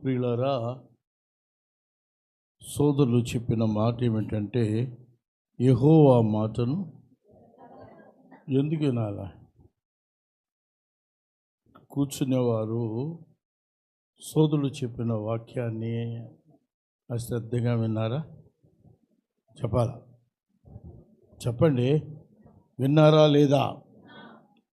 ప్రియులారా, సోదరులు చెప్పిన మాట ఏమిటంటే, యెహోవా మాటను ఎందుకు వినాలా? కూర్చునేవారు సోదరులు చెప్పిన వాక్యాన్ని అశ్రద్ధగా విన్నారా? చెప్పాలా? చెప్పండి, విన్నారా లేదా?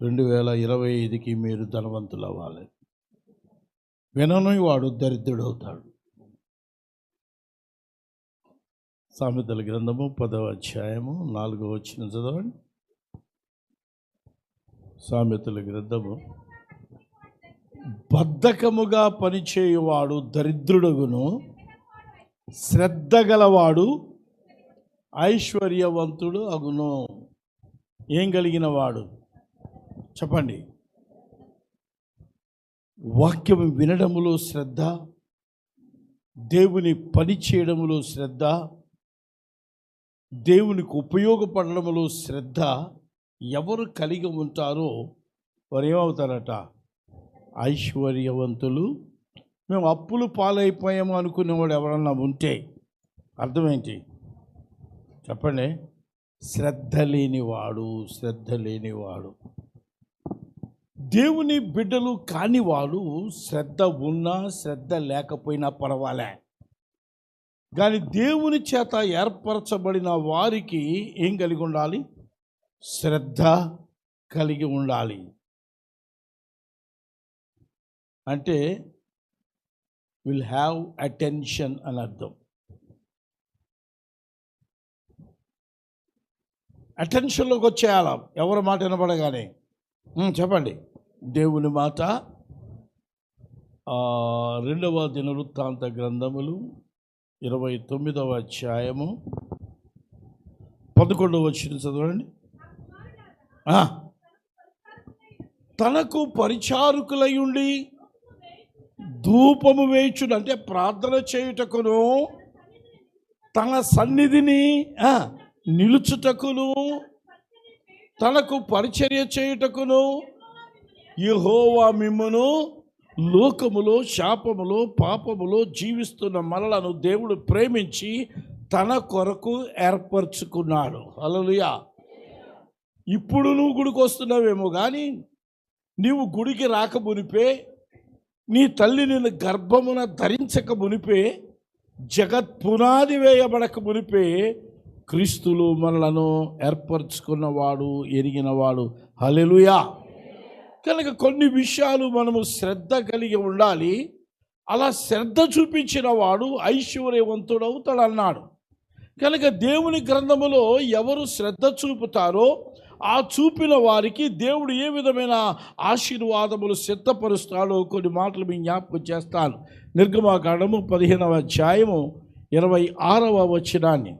2025కి మీరు ధనవంతులు అవ్వాలి. వినని వాడు దరిద్రుడు అవుతాడు. సామెతల గ్రంథము 10వ అధ్యాయము 4వ వచనం చదవండి. సామెతల గ్రంథము, బద్ధకముగా పనిచేయువాడు దరిద్రుడుగును, శ్రద్ధ గలవాడు ఐశ్వర్యవంతుడు అగును. ఏం కలిగిన వాడు? చెప్పండి. వాక్యం వినడములో శ్రద్ధ, దేవుని పని చేయడములో శ్రద్ధ, దేవునికి ఉపయోగపడడంలో శ్రద్ధ ఎవరు కలిగి ఉంటారో వారు ఏమవుతారట? ఐశ్వర్యవంతులు. మేము అప్పులు పాలైపోయాము అనుకునేవాడు ఎవరన్నా ఉంటే అర్థమేంటి? చెప్పండి. శ్రద్ధ లేనివాడు. దేవుని బిడ్డలు కానివాడు శ్రద్ధ ఉన్నా శ్రద్ధ లేకపోయినా పర్వాలే, కానీ దేవుని చేత ఏర్పరచబడిన వారికి ఏం కలిగి ఉండాలి? శ్రద్ధ కలిగి ఉండాలి. అంటే విల్ హ్యావ్ అటెన్షన్ అని అర్థం. అటెన్షన్లోకి వచ్చేయాల ఎవరి మాట వినపడగానే. చెప్పండి. దేవుని మాట 2వ దినవృత్తాంత గ్రంథములు 29వ అధ్యాయము 11వ వచనం చదవండి. తనకు పరిచారకులై ఉండి ధూపము వేయుచుడు, అంటే ప్రార్థన చేయుటకును తన సన్నిధిని నిలుచుటకును తనకు పరిచర్య చేయుటకును యెహోవా మిమ్మును లోకములో శాపములో పాపములో జీవిస్తున్న మనలను దేవుడు ప్రేమించి తన కొరకు ఏర్పరచుకున్నాడు. హల్లెలూయా. ఇప్పుడు నువ్వు గుడికి వస్తున్నావేమో, కానీ నీవు గుడికి రాక మునిపే, నీ తల్లి నిన్ను గర్భమున ధరించక మునిపే, జగత్ పునాది వేయబడక మునిపే క్రీస్తులు మనలను ఏర్పరచుకున్నవాడు, ఎరిగినవాడు. హల్లెలూయా. కనుక కొన్ని విషయాలు మనము శ్రద్ధ కలిగి ఉండాలి. అలా శ్రద్ధ చూపించిన వాడు ఐశ్వర్యవంతుడు అవుతాడు అన్నాడు. కనుక దేవుని గ్రంథములో ఎవరు శ్రద్ధ చూపుతారో ఆ చూపిన వారికి దేవుడు ఏ విధమైన ఆశీర్వాదములు సిద్ధపరుస్తాడో కొన్ని మాటలు మీ జ్ఞాపకం చేస్తాను. నిర్గమాకాండము 15వ అధ్యాయము 26వ వచనాన్ని.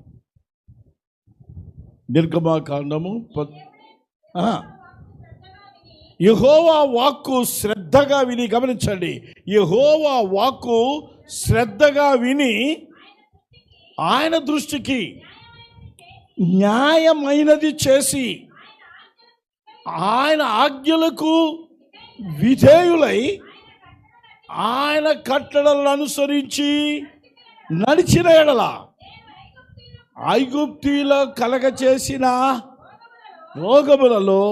నిర్గమాకాండము యెహోవా వాక్కు శ్రద్ధగా విని, గమనించండి, యెహోవా వాక్కు శ్రద్ధగా విని ఆయన దృష్టికి న్యాయమైనది చేసి ఆయన ఆజ్ఞలకు విధేయులై ఆయన కట్టడలను అనుసరించి నడిచిన ఎడల ఐగుప్తీలో కలగచేసిన రోగములలో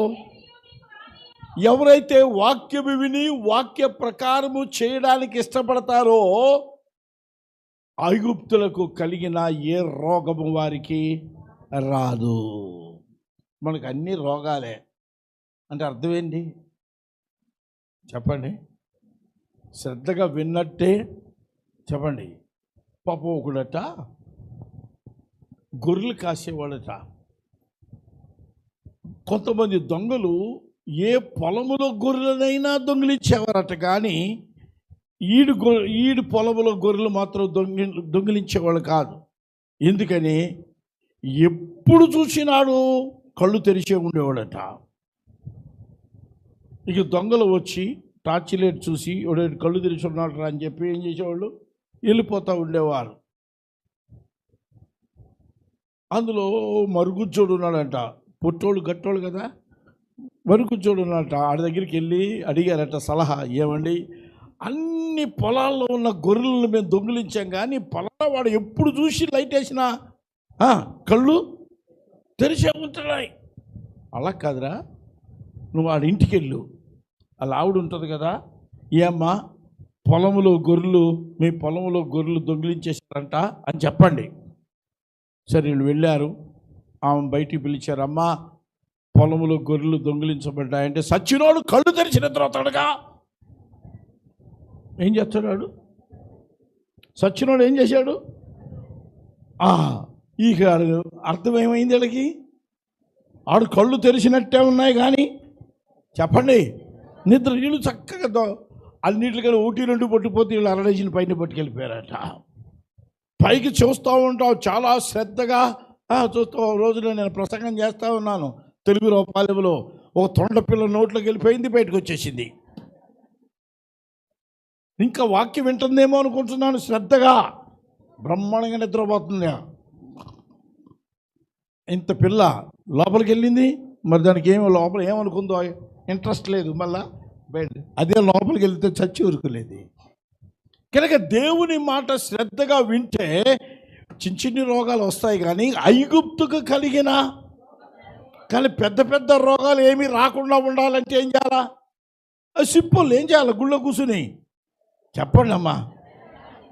ఎవరైతే వాక్యము విని వాక్య ప్రకారము చేయడానికి ఇష్టపడతారో ఐగుప్తులకు కలిగిన ఏ రోగము వారికి రాదు. మనకు అన్ని రోగాలే అంటే అర్థం ఏంటి? చెప్పండి. శ్రద్ధగా విన్నట్టే. చెప్పండి. పాపం ఒకడట గొర్రెలు కాసేవాడట. కొంతమంది దొంగలు ఏ పొలములో గొర్రెలనైనా దొంగిలించేవారట, కానీ ఈడు పొలములో గొర్రెలు మాత్రం దొంగిలించేవాళ్ళు కాదు. ఎందుకని? ఎప్పుడు చూసినాడు కళ్ళు తెరిచే ఉండేవాడట. ఇక దొంగలు వచ్చి టార్చ్ లైట్ చూసి కళ్ళు తెరిచి ఉన్నాడు అని చెప్పి ఏం చేసేవాళ్ళు? వెళ్ళిపోతూ ఉండేవారు. అందులో మరుగుజ్జోడు ఉన్నాడంట. పొట్టోళ్ళు గట్టోళ్ళు కదా, మరుగుజ్జోడు ఉన్నాడట. ఆడి దగ్గరికి వెళ్ళి అడిగారట సలహా, ఏమండి అన్ని పొలాల్లో ఉన్న గొర్రెలను మేము దొంగిలించాం, కానీ పొలాల్లో వాడు ఎప్పుడు చూసి లైట్ వేసినా కళ్ళు తెరిచే ఉంటున్నాయి. అలా కాదురా, నువ్వు వాడి ఇంటికి వెళ్ళు, అలా ఆవిడ ఉంటుంది కదా, ఏమ్మా మీ పొలంలో గొర్రెలు దొంగిలించేశారంట అని చెప్పండి. సరే వీళ్ళు వెళ్ళారు, ఆమె బయటికి పిలిచారు. అమ్మా, పొలంలో గొర్రెలు దొంగిలించబడ్డాయంటే సచ్చినోడు కళ్ళు తెరిచి నిద్రపోతాడుగా. ఏం చేస్తున్నాడు సచ్చినోడు? ఏం చేశాడు? ఇక అర్థమేమైంది వీళ్ళకి? ఆడు కళ్ళు తెరిచినట్టే ఉన్నాయి కానీ చెప్పండి నిద్ర. వీళ్ళు చక్కగా అన్నింటికన్నా ఊటీ నుండి పట్టుకుపోతే వీళ్ళు అరడేసిన పైన పట్టుకెళ్ళిపోయారట. పైకి చూస్తూ ఉంటావు, చాలా శ్రద్ధగా చూస్తావు. రోజులో నేను ప్రసంగం చేస్తూ ఉన్నాను తెలుగు రూపాయలలో. ఒక తొండపిల్ల నోట్లోకి వెళ్ళిపోయింది, బయటకు వచ్చేసింది. ఇంకా వాక్యం వింటుందేమో అనుకుంటున్నాను. శ్రద్ధగా బ్రహ్మాండంగా నిద్రపోతుంది. ఇంత పిల్ల లోపలికి వెళ్ళింది, మరి దానికి లోపల ఏమనుకుందో ఇంట్రెస్ట్ లేదు, మళ్ళా బయట అదే లోపలికి వెళ్తే చచ్చి ఉరుకులేదు. కనుక దేవుని మాట శ్రద్ధగా వింటే చిన్ని రోగాలు వస్తాయి, కానీ ఐగుప్తుకు కలిగిన కానీ పెద్ద పెద్ద రోగాలు ఏమీ రాకుండా ఉండాలంటే ఏం చేయాలా? సింపుల్. ఏం చేయాలి? గుళ్ళో కూర్చుని చెప్పండి అమ్మా.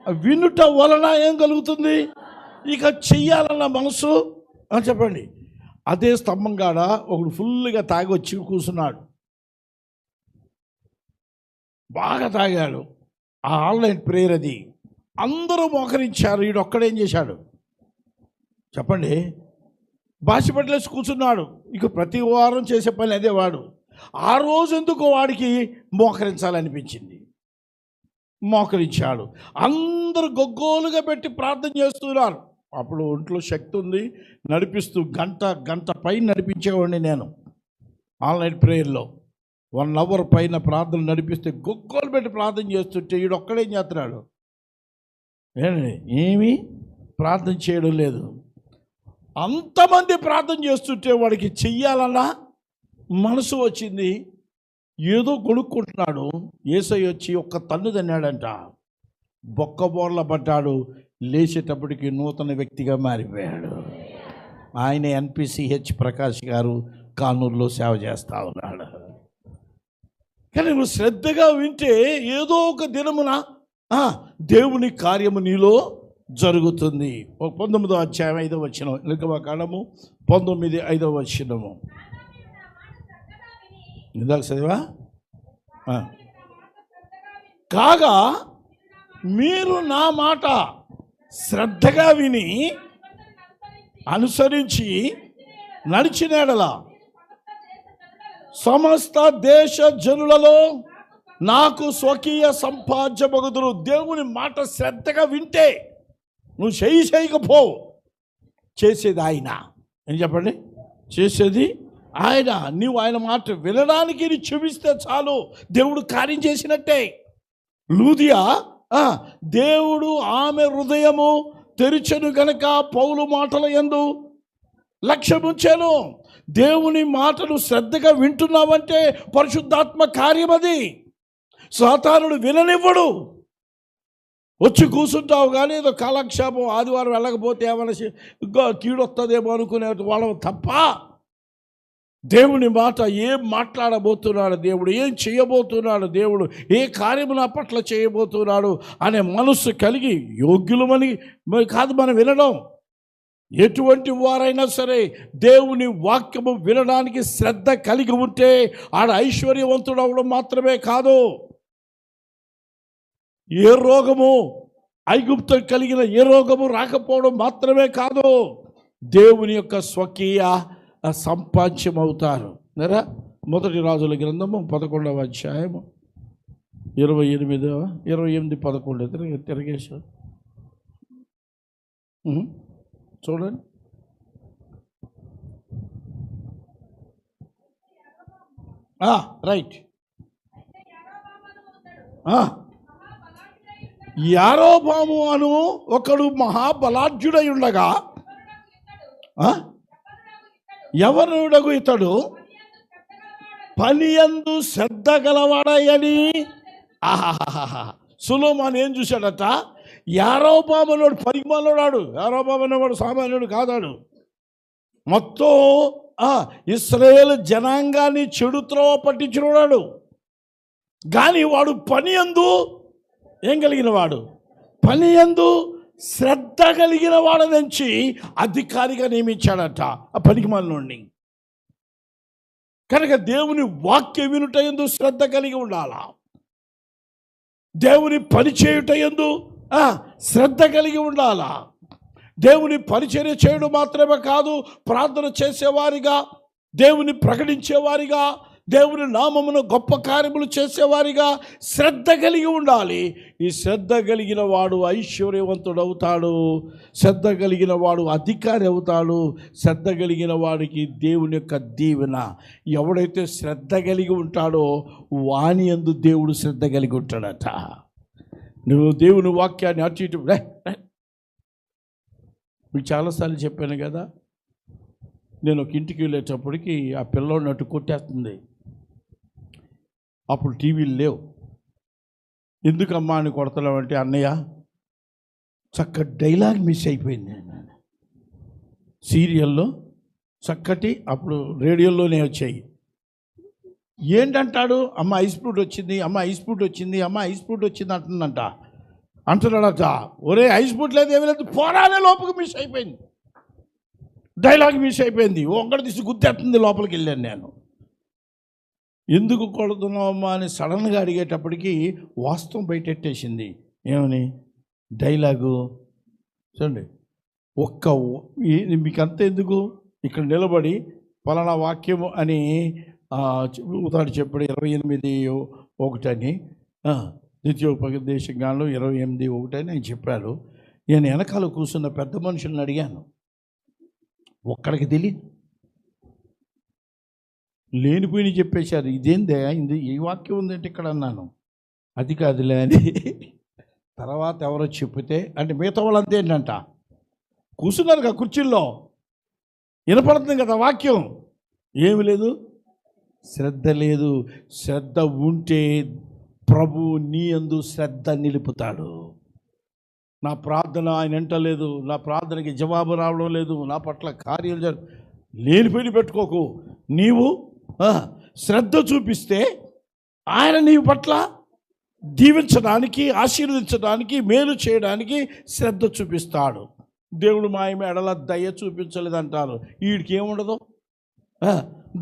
వినుట వలన ఏం కలుగుతుంది? ఇక చెయ్యాలన్న మనసు చెప్పండి. అదే స్తంభం కాడ ఒకడు ఫుల్గా తాగి వచ్చి కూర్చున్నాడు, బాగా తాగాడు. ఆ ఆన్లైన్ ప్రేయర్ అది, అందరూ మోకరించారు. వీడు ఒక్కడేం చేశాడు చెప్పండి? బాసిపట్లేసి కూర్చున్నాడు. ఇక ప్రతి వారం చేసే పని అదే వాడు. ఆ రోజు ఎందుకు వాడికి మోకరించాలనిపించింది, మోకరించాడు. అందరూ గొగ్గోలుగా పెట్టి ప్రార్థన చేస్తున్నారు. అప్పుడు ఒంట్లో శక్తి ఉంది, నడిపిస్తూ గంట పైన నడిపించేవాడిని నేను ఆన్లైన్ ప్రేయర్లో. 1 hour పైన ప్రార్థన నడిపిస్తే గొగ్గోలు పెట్టి ప్రార్థన చేస్తుంటే వీడు ఒక్కడేం చేస్తున్నాడు? ఏమీ ప్రార్థన చేయడం లేదు. అంతమంది ప్రార్థన చేస్తుంటే వాడికి చెయ్యాలన్నా మనసు వచ్చింది. ఏదో కొనుక్కుంటున్నాడు. యేసయ్య వచ్చి ఒక్క తన్ను తన్నాడంట, బొక్కబోర్ల పడ్డాడు. లేచేటప్పటికి నూతన వ్యక్తిగా మారిపోయాడు. ఆయన NPCH ప్రకాష్ గారు కానూరులో సేవ చేస్తూ ఉన్నాడు. కానీ నువ్వు శ్రద్ధగా వింటే ఏదో ఒక దినమున దేవుని కార్యము నీలో జరుగుతుంది. 19వ అధ్యాయం 5వ వచనం, నిర్గమకాండము 19 5వ వచనము. ఇందాక చదివా? కాగా మీరు నా మాట శ్రద్ధగా విని అనుసరించి నడిచిన యెడల సమస్త దేశ జనులలో నాకు స్వకీయ సంపాద్యమగుదురు. దేవుని మాట శ్రద్ధగా వింటే నువ్వు చేయకపో, చేసేది ఆయన. ఏం చెప్పండి? చేసేది ఆయన. నువ్వు ఆయన మాట వినడానికి నీ చూపిస్తే చాలు, దేవుడు కార్యం చేసినట్టే. లూదియా దేవుడు ఆమె హృదయము తెరిచెను గనక పౌలు మాటల యందు లక్ష్యముంచాను. దేవుని మాటలు శ్రద్ధగా వింటున్నావంటే పరిశుద్ధాత్మ కార్యం అది. సాతానుడు విననివ్వడు. వచ్చి కూర్చుంటావు కానీ ఏదో కాలక్షేపం, ఆదివారం వెళ్ళకపోతే ఏమైనా కీడొస్తుందేమో అనుకునే వాళ్ళ తప్ప దేవుని మాట ఏం మాట్లాడబోతున్నాడు దేవుడు, ఏం చేయబోతున్నాడు దేవుడు, ఏ కార్యము నా పట్ల చేయబోతున్నాడు అనే మనస్సు కలిగి యోగ్యులమని కాదు మనం వినడం. ఎటువంటి వారైనా సరే దేవుని వాక్యము వినడానికి శ్రద్ధ కలిగి ఉంటే ఆడ ఐశ్వర్యవంతుడు అవడం మాత్రమే కాదు, ఏ రోగము ఐగుప్తు కలిగిన ఏ రోగము రాకపోవడం మాత్రమే కాదు, దేవుని యొక్క స్వకీయ సంపాద్యం అవుతారు. నేరా 1 రాజుల గ్రంథము 11వ అధ్యాయము 28 11 తిరిగేశారు చూడండి. రైట్. యారోబాము అను ఒకడు మహాబలాఢ్యుడై ఉండగా ఎవరుడగు ఇతడు పనియందు శ్రద్ధ గలవాడయని ఆహాహాహా. సొలొమోను ఏం చూశాడట? యారోబాము అనేవాడు పరిమాణోడాడు. యారోబాము అనేవాడు సామాన్యుడు కాదాడు. మొత్తం ఇశ్రాయేలు జనాంగాన్ని చెడుతో పట్టించున్నాడు. కానీ వాడు పని యందు ఏం కలిగిన వాడు? పని యందు శ్రద్ధ కలిగిన వాడు నుంచి అధికారిగా నియమించాడట ఆ పనికి మనలోని. కనుక దేవుని వాక్య వినుట యందు శ్రద్ధ కలిగి ఉండాలా. దేవుని పని చేయుట యందు శ్రద్ధ కలిగి ఉండాలా. దేవుని పరిచర్య చేయడం మాత్రమే కాదు, ప్రార్థన చేసేవారిగా, దేవుని ప్రకటించేవారిగా, దేవుని నామమును గొప్ప కార్యములు చేసేవారిగా శ్రద్ధ కలిగి ఉండాలి. ఈ శ్రద్ధ కలిగిన వాడు ఐశ్వర్యవంతుడు అవుతాడు. శ్రద్ధ కలిగిన వాడు అధికారి అవుతాడు. శ్రద్ధ కలిగిన వాడికి దేవుని యొక్క దీవెన. ఎవడైతే శ్రద్ధ కలిగి ఉంటాడో వాని యందు దేవుడు శ్రద్ధ కలిగి ఉంటాడట. నువ్వు దేవుని వాక్యాన్ని అటు ఇటు మీకు చాలాసార్లు చెప్పాను కదా. నేను ఒక ఇంటికి వెళ్ళేటప్పటికి ఆ పిల్లోడిని అటు కొట్టేస్తుంది. అప్పుడు టీవీలు లేవు. ఎందుకమ్మా అని కొడతామంటే, అన్నయ్య చక్క డైలాగ్ మిస్ అయిపోయింది. సీరియల్లో చక్కటి అప్పుడు రేడియోలోనే వచ్చాయి. ఏంటంటాడు? అమ్మ ఐస్ ఫ్రూట్ వచ్చింది, అమ్మ ఐస్ ఫ్రూట్ వచ్చింది, అమ్మ ఐస్ ఫ్రూట్ వచ్చింది అంటున్నాడట. ఒరే ఐస్ ఫ్రూట్ లేదు, ఏమీ లేదు, పోరానే లోపలికి మిస్ అయిపోయింది. డైలాగ్ మిస్ అయిపోయింది. ఒక్కడి తీసి గుర్తెత్తుంది. లోపలికి వెళ్ళాను నేను. ఎందుకు కొడుతున్నావమ్మా అని సడన్గా అడిగేటప్పటికి వాస్తవం బయటెట్టేసింది. ఏమని? డైలాగు చూడండి. మీకంతా ఎందుకు? ఇక్కడ నిలబడి పలానా వాక్యము అని ఉతాడు చెప్పాడు. 28:1 అని ద్వితీయోపదేశ జ్ఞానంలో 28:1 అని ఆయన చెప్పాడు. నేను వెనకాల కూర్చున్న పెద్ద మనుషులను అడిగాను. ఒక్కడికి తెలియదు, లేనిపోయి చెప్పేశారు. ఇదేందే ఈ వాక్యం ఉందంటే ఇక్కడ అన్నాను. అది కాదులే అని తర్వాత ఎవరో చెప్తే, అంటే మిగతా వాళ్ళంతా ఏంటంట కూర్చున్నారు కదా కుర్చీల్లో, వినపడుతుంది కదా వాక్యం. ఏమి లేదు, శ్రద్ధ లేదు. శ్రద్ధ ఉంటే ప్రభు నీ యందు శ్రద్ధ నిలుపుతాడు. నా ప్రార్థన ఆయన వింటలేదు, నా ప్రార్థనకి జవాబు రావడం లేదు, నా పట్ల కార్యాలు లేనిపోయి పెట్టుకోకు. నీవు శ్రద్ధ చూపిస్తే ఆయన నీ పట్ల దీవించడానికి, ఆశీర్వదించడానికి, మేలు చేయడానికి శ్రద్ధ చూపిస్తాడు. దేవుడు మా ఎడల దయ చూపించలేదంటారు. వీడికి ఏముండదు?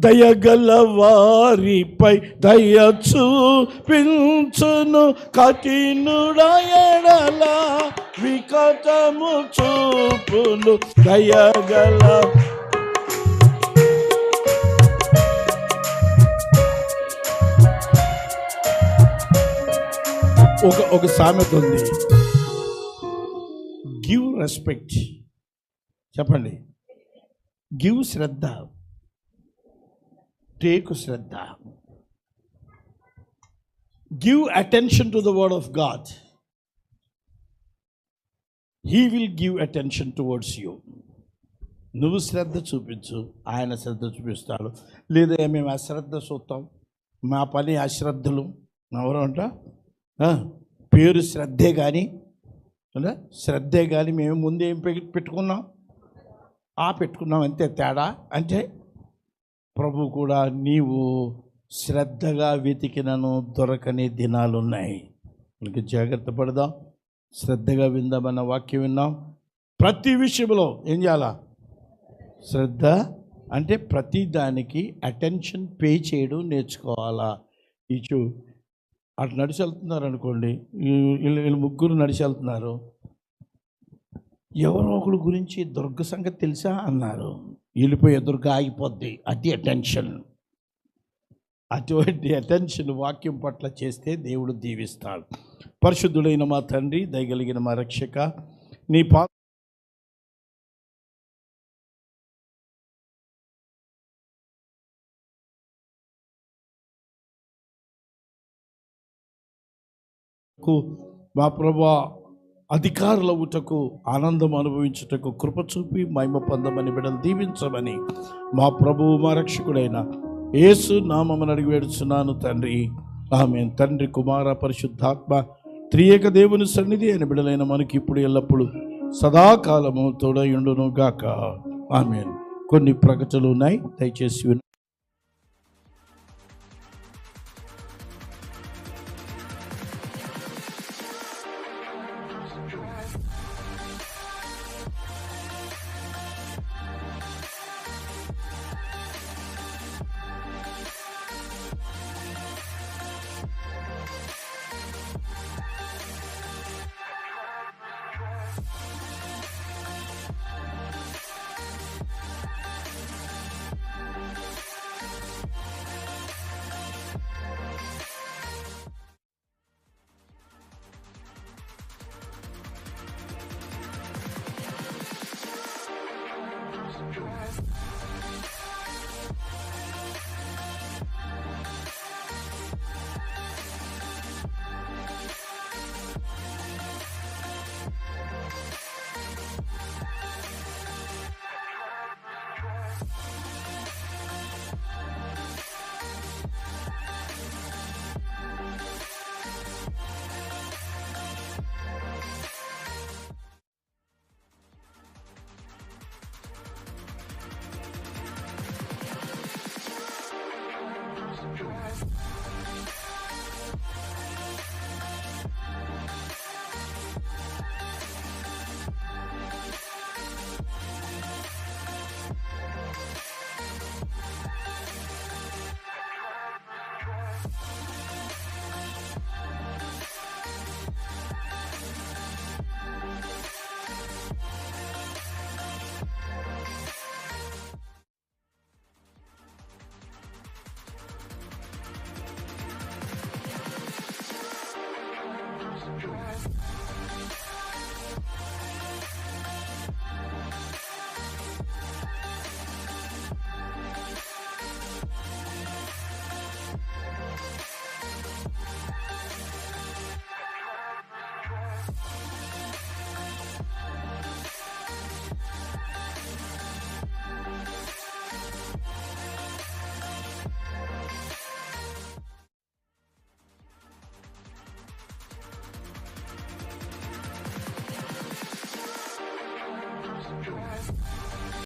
దయగల వారిపై దయ చూపించును, కఠినుడ ఎడల వికటము చూపును. దయగల ఒక సామెత ఉంది. Give respect. చెప్పండి. Give shraddha, take shraddha. Give attention to the word of God. He will give attention towards you. నువ్వు శ్రద్ధ చూపించు, ఆయన శ్రద్ధ చూపిస్తాడు. లేదా మేము అశ్రద్ధ చూస్తాం, మా పని అశ్రద్ధలు. ఎవరు అంట పేరు శ్రద్ధే కానీ మేము ముందేం పెట్టుకున్నాం, పెట్టుకున్నాం అంతే. తేడా అంటే ప్రభు కూడా నీవు శ్రద్ధగా వెతికినను దొరకని దినాలు ఉన్నాయి. మనకి జాగ్రత్త పడదాం, శ్రద్ధగా విందామన్న వాక్యం విన్నాం. ప్రతి విషయంలో ఏం చేయాలా? శ్రద్ధ అంటే ప్రతి దానికి అటెన్షన్ పే చేయడం నేర్చుకోవాలా. అటు నడిచి వెళ్తున్నారు అనుకోండి, వీళ్ళు ముగ్గురు నడిచి వెళ్తున్నారు. ఎవరో ఒకరి గురించి దుర్గ సంగతి తెలుసా అన్నారు. వెళ్ళిపోయే దుర్గ ఆగిపోద్ది. అది అటెన్షన్. అటువంటి అటెన్షన్ వాక్యం పట్ల చేస్తే దేవుడు దీవిస్తాడు. పరిశుద్ధుడైన మా తండ్రి, దయగలిగిన మా రక్షక, నీ మా ప్రభువా అధికారుల ఊటకు, ఆనందం అనుభవించుటకు కృప చూపి మహిమ పొందమని బిడ్డలు దీవించమని మా ప్రభువు మా రక్షకుడైన యేసు నామమున అడిగి వేడుచున్నాను తండ్రి. ఆమేన్. తండ్రి, కుమార, పరిశుద్ధాత్మ త్రియేక దేవుని సన్నిధి అయిన బిడలైన మనకి ఇప్పుడు ఎల్లప్పుడు సదాకాలము తోడయుండును గాక. ఆమేన్. కొన్ని ప్రకటనలు ఉన్నాయి, దయచేసి వినండి.